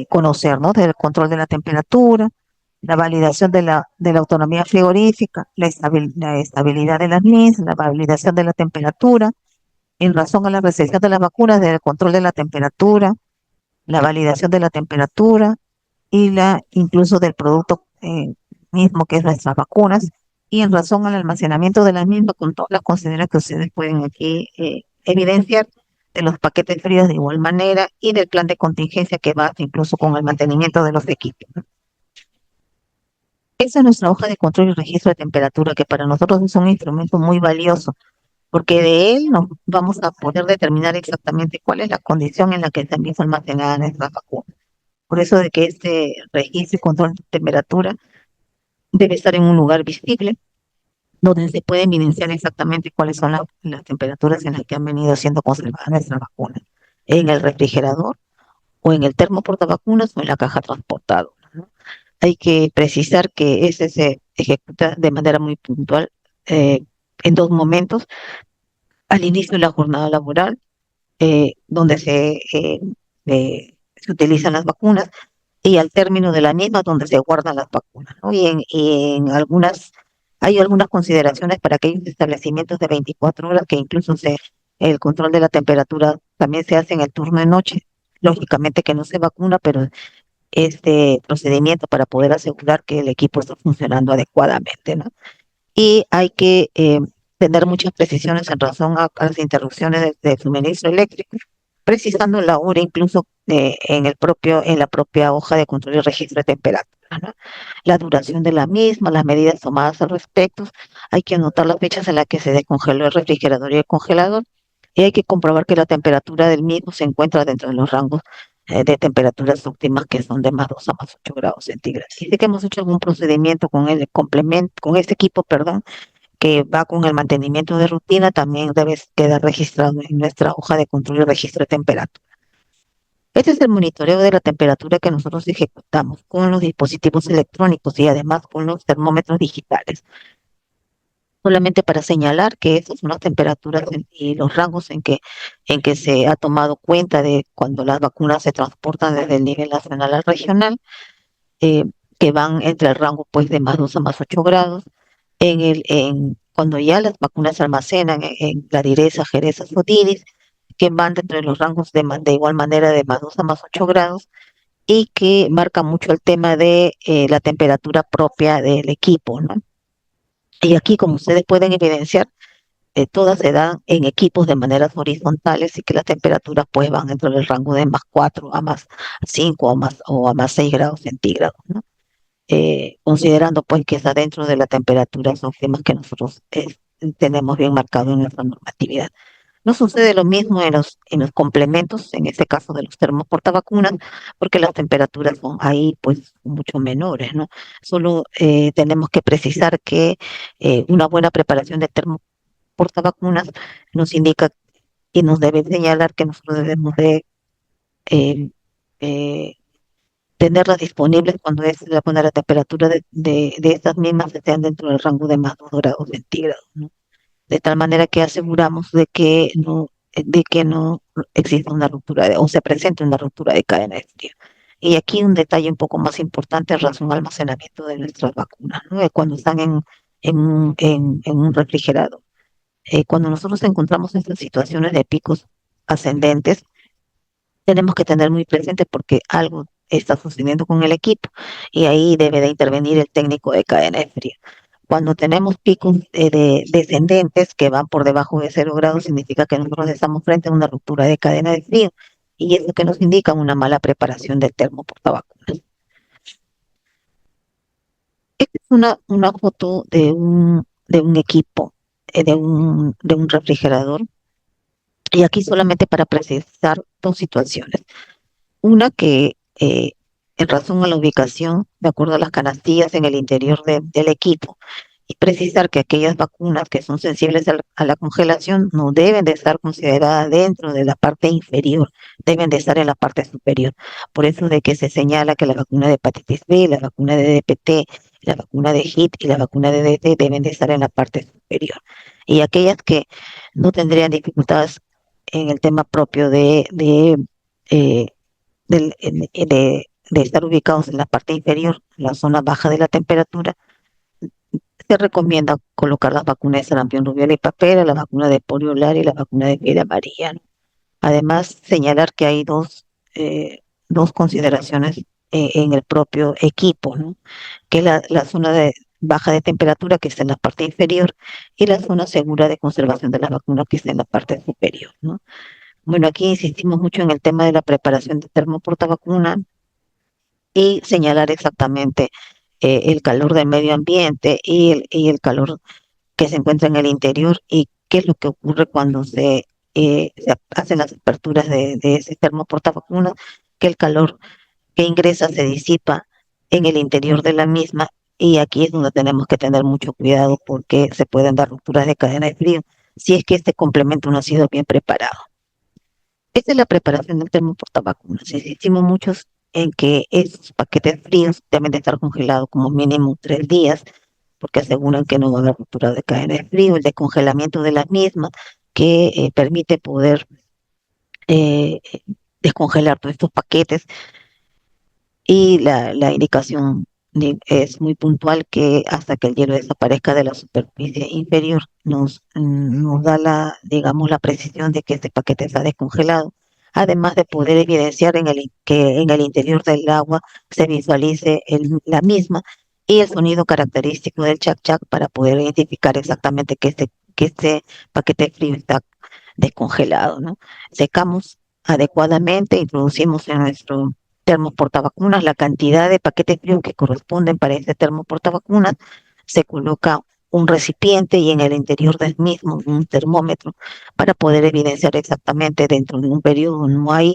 conocer, ¿no? Del control de la temperatura, la validación de la autonomía frigorífica, la estabilidad de las mismas, la validación de la temperatura, en razón a la recepción de las vacunas, del control de la temperatura, la validación de la temperatura y incluso del producto mismo, que es nuestras vacunas, y en razón al almacenamiento de las mismas, con todas las consideraciones que ustedes pueden aquí evidenciar. de los paquetes fríos de igual manera y del plan de contingencia que va incluso con el mantenimiento de los equipos, ¿no? Esa es nuestra hoja de control y registro de temperatura, que para nosotros es un instrumento muy valioso, porque de él nos vamos a poder determinar exactamente cuál es la condición en la que también se almacenadas nuestras vacunas. Por eso de que este registro y control de temperatura debe estar en un lugar visible, donde se puede evidenciar exactamente cuáles son las temperaturas en las que han venido siendo conservadas nuestras vacunas, en el refrigerador o en el termo portavacunas o en la caja transportadora, ¿no? Hay que precisar que ese se ejecuta de manera muy puntual, eh, en dos momentos: al inicio de la jornada laboral, donde se utilizan las vacunas, y al término de la misma, donde se guardan las vacunas, ¿no? Hay algunas consideraciones para aquellos establecimientos de 24 horas, que incluso el control de la temperatura también se hace en el turno de noche. Lógicamente que no se vacuna, pero este procedimiento para poder asegurar que el equipo está funcionando adecuadamente, ¿no? Y hay que tener muchas precisiones en razón a las interrupciones de suministro eléctrico, precisando la hora incluso en la propia hoja de control y registro de temperatura, ¿no? La duración de la misma, las medidas tomadas al respecto. Hay que anotar las fechas en las que se descongeló el refrigerador y el congelador, y hay que comprobar que la temperatura del mismo se encuentra dentro de los rangos de temperaturas óptimas, que son de +2 a +8 grados centígrados. Si sé que hemos hecho algún procedimiento con el complemento, con este equipo, perdón, que va con el mantenimiento de rutina, también debe quedar registrado en nuestra hoja de control y registro de temperatura. Este es el monitoreo de la temperatura que nosotros ejecutamos con los dispositivos electrónicos y además con los termómetros digitales. Solamente para señalar que esas son las temperaturas y los rangos en que se ha tomado cuenta de cuando las vacunas se transportan desde el nivel nacional al regional, eh, que van entre el rango pues de +2 a +8 grados. Cuando ya las vacunas se almacenan en Clariresa, Jerez, Sotidis, que van dentro de los rangos de igual manera de +2 a +8 grados, y que marca mucho el tema de la temperatura propia del equipo, ¿no? Y aquí, como ustedes pueden evidenciar, todas se dan en equipos de maneras horizontales, y que las temperaturas pues van dentro del rango de +4 a +5 o a +6 grados centígrados, ¿no? Considerando pues que está dentro de las temperaturas óptimas que nosotros tenemos bien marcado en nuestra normatividad. No sucede lo mismo en los complementos, en este caso de los termos portavacunas, porque las temperaturas son ahí pues mucho menores, ¿no? Solo tenemos que precisar que una buena preparación de termo portavacunas nos indica y nos debe señalar que nosotros debemos de eh, eh, tenerlas disponibles cuando es la temperatura de estas mismas estén dentro del rango de +2 grados centígrados, ¿no? De tal manera que aseguramos de que no exista una ruptura o se presente una ruptura de cadena de frío. Y aquí un detalle un poco más importante en razón al almacenamiento de nuestras vacunas, ¿no? Cuando están en un refrigerador. Cuando nosotros encontramos estas situaciones de picos ascendentes, tenemos que tener muy presente porque algo está sucediendo con el equipo, y ahí debe de intervenir el técnico de cadena de frío. Cuando tenemos picos descendentes que van por debajo de 0 grados, significa que nosotros estamos frente a una ruptura de cadena de frío, y eso que nos indica una mala preparación del termo portavacunas. Esta es una foto de un equipo, de un refrigerador, y aquí solamente para precisar dos situaciones. Una que, en razón a la ubicación, de acuerdo a las canastillas en el interior del equipo, y precisar que aquellas vacunas que son sensibles a la congelación no deben de estar consideradas dentro de la parte inferior, deben de estar en la parte superior. Por eso de que se señala que la vacuna de hepatitis B, la vacuna de DPT, la vacuna de HIT y la vacuna de DT deben de estar en la parte superior. Y aquellas que no tendrían dificultades en el tema propio eh, de estar ubicados en la parte inferior, en la zona baja de la temperatura, se recomienda colocar las vacunas de sarampión, rubiola y papera, la vacuna de polio olar y la vacuna de fiebre amarilla, ¿no? Además, señalar que hay dos consideraciones en el propio equipo, ¿no? Que es la zona de baja de temperatura, que está en la parte inferior, y la zona segura de conservación de la vacuna, que está en la parte superior, ¿no? Bueno, aquí insistimos mucho en el tema de la preparación de termoportavacuna y señalar exactamente el calor del medio ambiente y el calor que se encuentra en el interior y qué es lo que ocurre cuando se hacen las aperturas de ese termoportavacunas, que el calor que ingresa se disipa en el interior de la misma y aquí es donde tenemos que tener mucho cuidado porque se pueden dar rupturas de cadena de frío si es que este complemento no ha sido bien preparado. Esta es la preparación del termoportavacunas. Insistimos muchos en que esos paquetes fríos deben de estar congelados como mínimo 3 días porque aseguran que no va a haber ruptura de cadena de frío, el descongelamiento de las mismas que permite poder eh, descongelar todos estos paquetes y la indicación es muy puntual que hasta que el hielo desaparezca de la superficie inferior nos da digamos, la precisión de que este paquete está descongelado, además de poder evidenciar que en el interior del agua se visualice la misma y el sonido característico del chac chac para poder identificar exactamente que este paquete frío está descongelado, ¿no? Secamos adecuadamente, introducimos en nuestro termoportavacunas la cantidad de paquetes fríos que corresponden para este termoportavacunas, se coloca un recipiente y en el interior del mismo un termómetro para poder evidenciar exactamente dentro de un periodo. No hay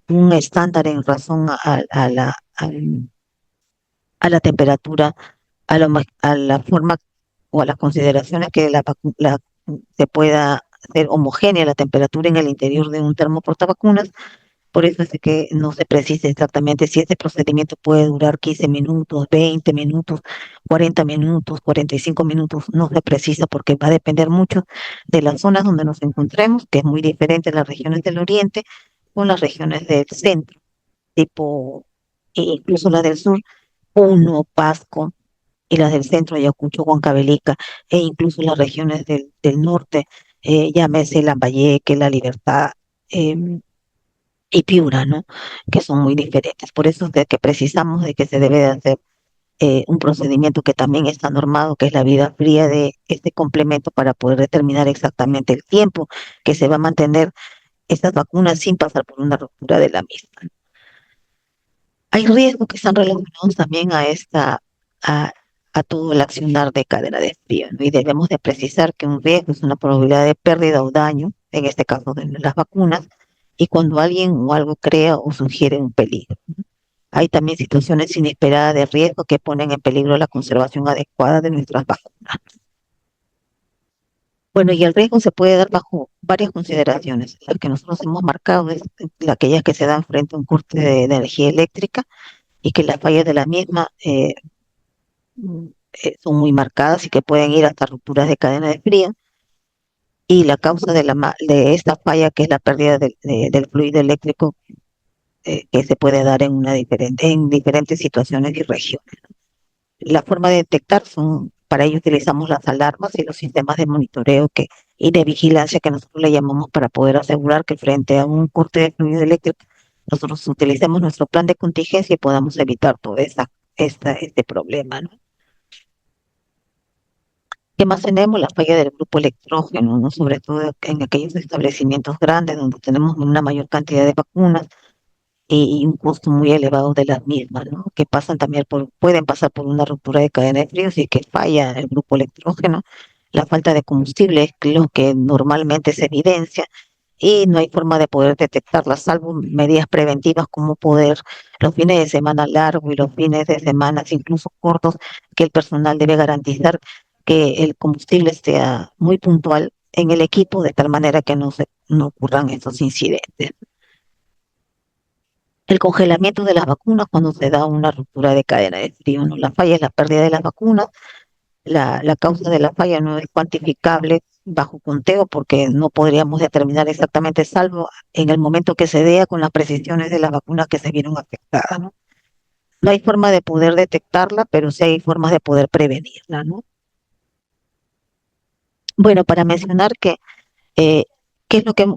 un estándar en razón a la temperatura, a la forma o a las consideraciones que se pueda hacer homogénea la temperatura en el interior de un termoportavacunas. Por eso es que no se precisa exactamente si este procedimiento puede durar 15 minutos, 20 minutos, 40 minutos, 45 minutos. No se precisa porque va a depender mucho de las zonas donde nos encontremos, que es muy diferente en las regiones del oriente con las regiones del centro, tipo, e incluso las del sur, Puno, Pasco, y las del centro, Ayacucho, Huancavelica, e incluso las regiones del norte, llámese Lambayeque, La Libertad, eh, y Piura, ¿no? Que son muy diferentes. Por eso es de que precisamos de que se debe de hacer un procedimiento que también está normado, que es la vida fría de este complemento para poder determinar exactamente el tiempo que se va a mantener estas vacunas sin pasar por una ruptura de la misma. Hay riesgos que están relacionados también a, a todo el accionar de cadena de frío, ¿no? Y debemos de precisar que un riesgo es una probabilidad de pérdida o daño, en este caso de las vacunas, y cuando alguien o algo crea o sugiere un peligro. Hay también situaciones inesperadas de riesgo que ponen en peligro la conservación adecuada de nuestras vacunas. Bueno, y el riesgo se puede dar bajo varias consideraciones. Las que nosotros hemos marcado es aquellas que se dan frente a un corte de energía eléctrica y que las fallas de la misma son muy marcadas y que pueden ir hasta rupturas de cadena de frío. Y la causa de esta falla, que es la pérdida del fluido eléctrico, que se puede dar en diferentes situaciones y regiones. La forma de detectar para ello utilizamos las alarmas y los sistemas de monitoreo y de vigilancia que nosotros le llamamos para poder asegurar que frente a un corte de fluido eléctrico nosotros utilicemos nuestro plan de contingencia y podamos evitar todo este problema, ¿no? ¿Qué más tenemos? La falla del grupo electrógeno, ¿no? Sobre todo en aquellos establecimientos grandes donde tenemos una mayor cantidad de vacunas y un costo muy elevado de las mismas, ¿no? Que pueden pasar por una ruptura de cadena de frío si es que falla el grupo electrógeno. La falta de combustible es lo que normalmente se evidencia y no hay forma de poder detectarla, salvo medidas preventivas como poder los fines de semana largos y los fines de semana incluso cortos, que el personal debe garantizar que el combustible sea muy puntual en el equipo de tal manera que no ocurran estos incidentes. El congelamiento de las vacunas cuando se da una ruptura de cadena de frío, ¿no? La falla es la pérdida de las vacunas, la causa de la falla no es cuantificable bajo conteo porque no podríamos determinar exactamente, salvo en el momento que se dé con las precisiones de las vacunas que se vieron afectadas, ¿no? No hay forma de poder detectarla, pero sí hay formas de poder prevenirla, ¿no? Bueno, para mencionar eh,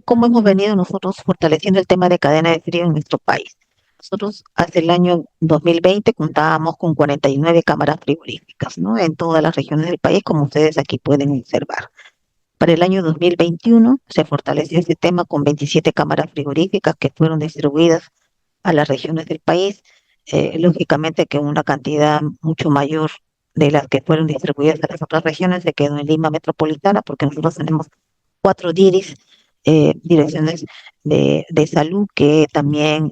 cómo hemos venido nosotros fortaleciendo el tema de cadena de frío en nuestro país. Nosotros hace el año 2020 contábamos con 49 cámaras frigoríficas, ¿no? En todas las regiones del país, como ustedes aquí pueden observar. Para el año 2021 se fortaleció este tema con 27 cámaras frigoríficas que fueron distribuidas a las regiones del país, lógicamente que una cantidad mucho mayor de las que fueron distribuidas a las otras regiones se quedó en Lima Metropolitana, porque nosotros tenemos 4 DIRIs, direcciones de salud, que también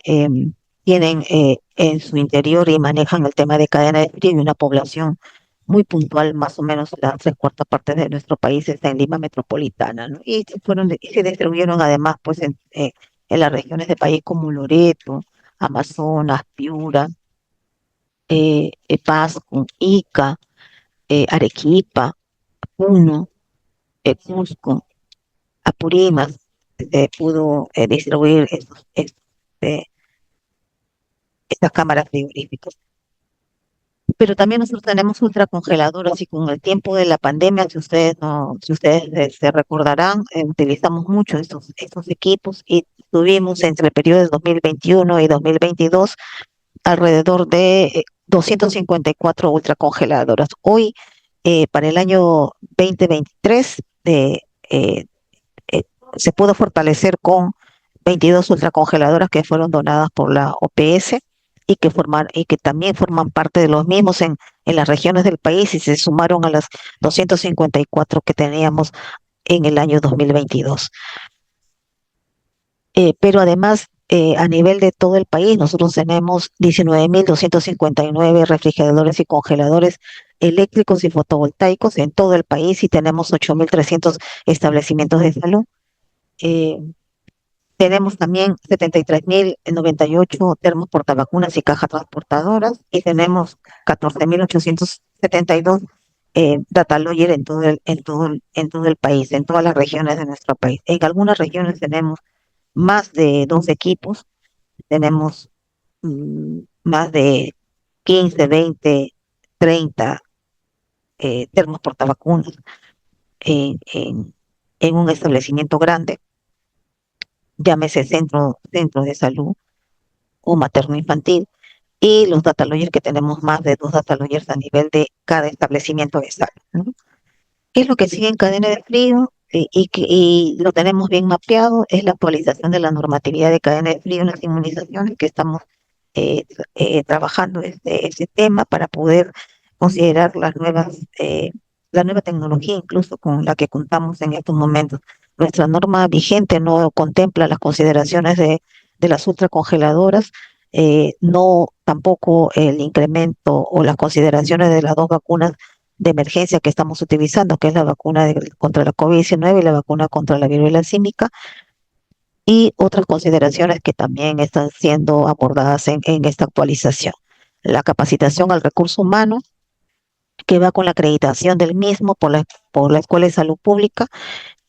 tienen en su interior y manejan el tema de cadena de frío, y una población muy puntual, más o menos las 3/4 partes de nuestro país está en Lima Metropolitana, ¿no? Y se distribuyeron además pues en las regiones del país como Loreto, Amazonas, Piura, Pasco, Ica, Arequipa, Puno, Cusco, Apurímac. Pudo distribuir eh, estas cámaras frigoríficas. Pero también nosotros tenemos ultracongeladoras, y con el tiempo de la pandemia, si ustedes no, si ustedes se recordarán, utilizamos mucho estos equipos, y tuvimos entre el periodo de 2021 y 2022 alrededor de 254 ultracongeladoras. Hoy, para el año 2023, eh, eh, se pudo fortalecer con 22 ultracongeladoras que fueron donadas por la OPS, y que también forman parte de los mismos en las regiones del país, y se sumaron a las 254 que teníamos en el año 2022. Pero además, a nivel de todo el país, nosotros tenemos 19.259 refrigeradores y congeladores eléctricos y fotovoltaicos en todo el país, y tenemos 8.300 establecimientos de salud. Eh, Tenemos también 73.098 termos portavacunas y cajas transportadoras, y tenemos 14.872 data logger en todo el país, en todas las regiones de nuestro país. En algunas regiones tenemos más de 2 equipos, tenemos más de 15, 20, 30 termos portavacunas en, en, en un establecimiento grande, llámese centro de salud o materno infantil, y los data loggers, que tenemos más de 2 data loggers a nivel de cada establecimiento de salud, ¿no? ¿Qué es lo que sigue en cadena de frío? Y lo tenemos bien mapeado, es la actualización de la normatividad de cadena de frío en las inmunizaciones, que estamos trabajando este tema para poder considerar la nueva tecnología, incluso con la que contamos en estos momentos. Nuestra norma vigente no contempla las consideraciones de las ultracongeladoras, no tampoco el incremento o las consideraciones de las 2 vacunas de emergencia que estamos utilizando, que es la vacuna contra la COVID-19 y la vacuna contra la viruela símica, y otras consideraciones que también están siendo abordadas en esta actualización. La capacitación al recurso humano, que va con la acreditación del mismo por la Escuela de Salud Pública,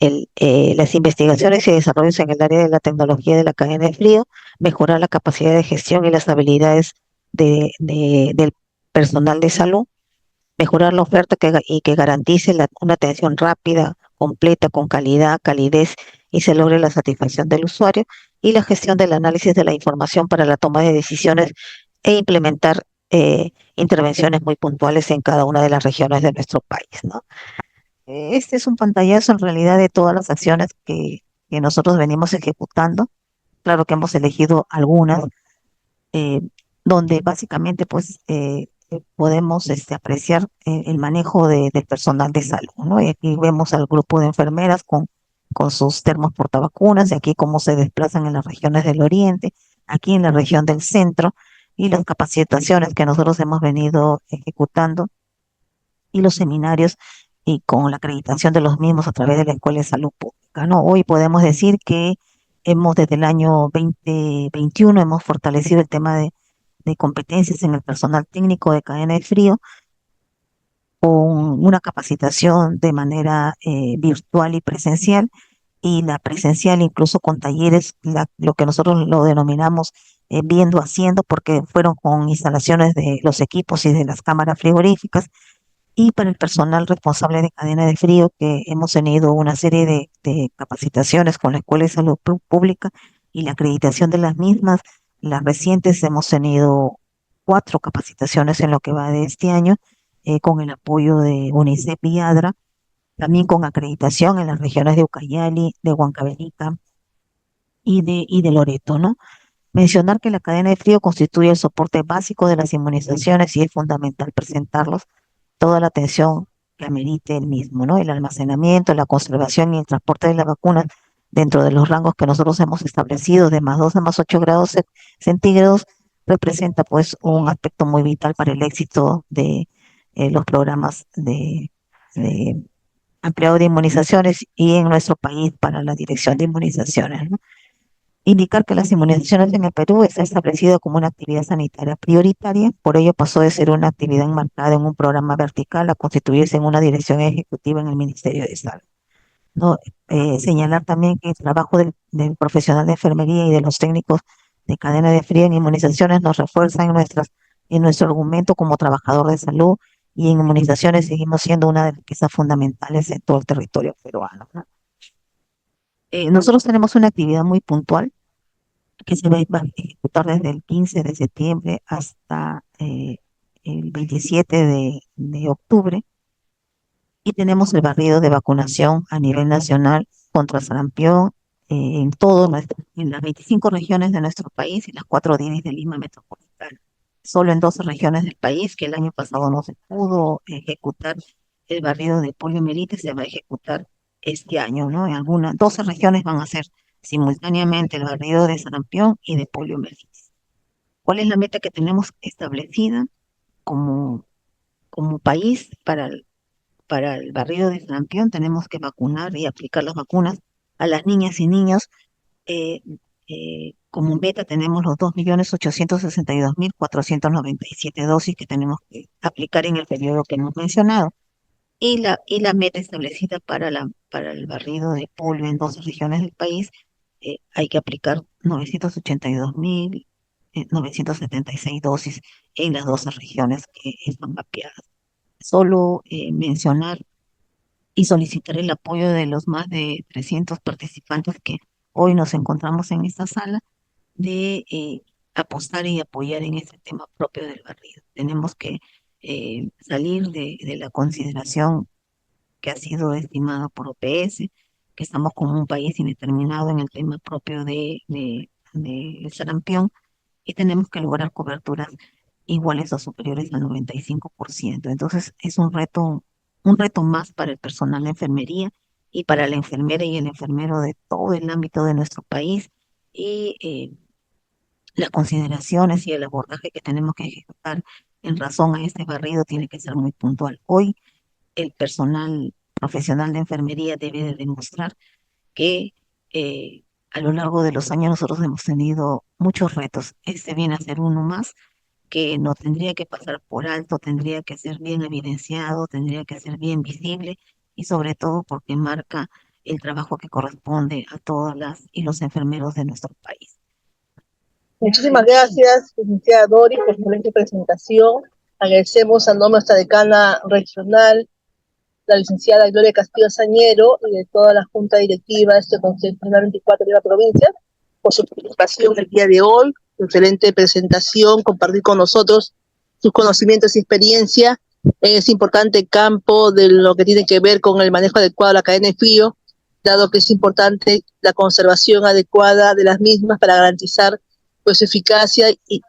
las investigaciones y desarrollos en el área de la tecnología de la cadena de frío, mejorar la capacidad de gestión y las habilidades del personal de salud, mejorar la oferta y que garantice una atención rápida, completa, con calidad, calidez, y se logre la satisfacción del usuario, y la gestión del análisis de la información para la toma de decisiones e implementar intervenciones muy puntuales en cada una de las regiones de nuestro país, ¿no? Este es un pantallazo en realidad de todas las acciones que nosotros venimos ejecutando. Claro que hemos elegido algunas, eh, donde básicamente pues podemos apreciar el manejo del personal de salud, ¿no? Y aquí vemos al grupo de enfermeras con sus termos portavacunas, y aquí cómo se desplazan en las regiones del oriente, aquí en la región del centro, y las capacitaciones que nosotros hemos venido ejecutando, y los seminarios, y con la acreditación de los mismos a través de la Escuela de Salud Pública, ¿no? Hoy podemos decir que desde el año 2021 hemos fortalecido el tema de competencias en el personal técnico de cadena de frío, con una capacitación de manera virtual y presencial, y la presencial incluso con talleres, lo que nosotros lo denominamos viendo haciendo, porque fueron con instalaciones de los equipos y de las cámaras frigoríficas. Y para el personal responsable de cadena de frío, que hemos tenido una serie de capacitaciones con la Escuela de Salud Pública y la acreditación de las mismas. Las recientes hemos tenido 4 capacitaciones en lo que va de este año, con el apoyo de UNICEF y ADRA, también con acreditación en las regiones de Ucayali, de Huancavelica y de Loreto, ¿no? Mencionar que la cadena de frío constituye el soporte básico de las inmunizaciones y es fundamental presentarlos toda la atención que amerite el mismo, ¿no? El almacenamiento, la conservación y el transporte de las vacunas dentro de los rangos que nosotros hemos establecido de +2 a +8 grados centígrados representa pues un aspecto muy vital para el éxito de los programas de ampliado de inmunizaciones y en nuestro país para la dirección de inmunizaciones, ¿no? Indicar que las inmunizaciones en el Perú está establecido como una actividad sanitaria prioritaria, por ello pasó de ser una actividad enmarcada en un programa vertical a constituirse en una dirección ejecutiva en el Ministerio de Salud, ¿no? Señalar también que el trabajo del profesional de enfermería y de los técnicos de cadena de frío en inmunizaciones nos refuerza en nuestro argumento como trabajador de salud y en inmunizaciones seguimos siendo una de las piezas fundamentales en todo el territorio peruano, ¿no? Nosotros tenemos una actividad muy puntual que va a ejecutar desde el 15 de septiembre hasta el 27 de octubre y tenemos el barrido de vacunación a nivel nacional contra sarampión en las 25 regiones de nuestro país y las 4 DIRIs de Lima metropolitana. Solo en 12 regiones del país, que el año pasado no se pudo ejecutar el barrido de poliomielitis, se va a ejecutar este año, ¿no? En algunas 12 regiones van a hacer simultáneamente el barrido de sarampión y de poliomielitis. ¿Cuál es la meta que tenemos establecida como, como país para el barrido de sarampión? Tenemos que vacunar y aplicar las vacunas a las niñas y niños. eh, como meta tenemos los 2.862.497 dosis que tenemos que aplicar en el periodo que hemos mencionado. Y la meta establecida para el barrido de polio en 12 regiones del país, hay que aplicar 982.976 dosis en las 12 regiones que están mapeadas. Solo mencionar y solicitar el apoyo de los más de 300 participantes que hoy nos encontramos en esta sala de apostar y apoyar en este tema propio del barrido. Tenemos que salir de la consideración que ha sido estimada por OPS, que estamos como un país indeterminado en el tema propio de sarampión y tenemos que lograr coberturas iguales o superiores al 95%. Entonces es un reto más para el personal de enfermería y para la enfermera y el enfermero de todo el ámbito de nuestro país y las consideraciones y el abordaje que tenemos que ejecutar en razón a este barrido tiene que ser muy puntual. Hoy el personal profesional de enfermería debe de demostrar que a lo largo de los años nosotros hemos tenido muchos retos. Este viene a ser uno más que no tendría que pasar por alto, tendría que ser bien evidenciado, tendría que ser bien visible y sobre todo porque marca el trabajo que corresponde a todas las y los enfermeros de nuestro país. Muchísimas gracias, licenciada Doris, por su excelente presentación. Agradecemos a nombre de nuestra decana regional, la licenciada Gloria Castillo Sañero, y de toda la Junta Directiva de este Consejo Regional 24 de la provincia, por su participación el día de hoy, su excelente presentación, compartir con nosotros sus conocimientos y experiencia en ese importante campo de lo que tiene que ver con el manejo adecuado de la cadena de frío, dado que es importante la conservación adecuada de las mismas para garantizar pues su eficacia y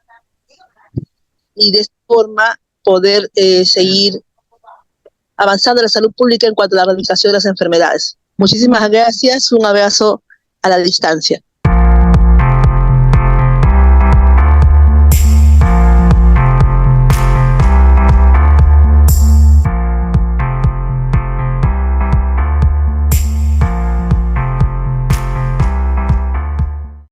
de esta forma poder seguir avanzando en la salud pública en cuanto a la erradicación de las enfermedades. Muchísimas gracias, un abrazo a la distancia.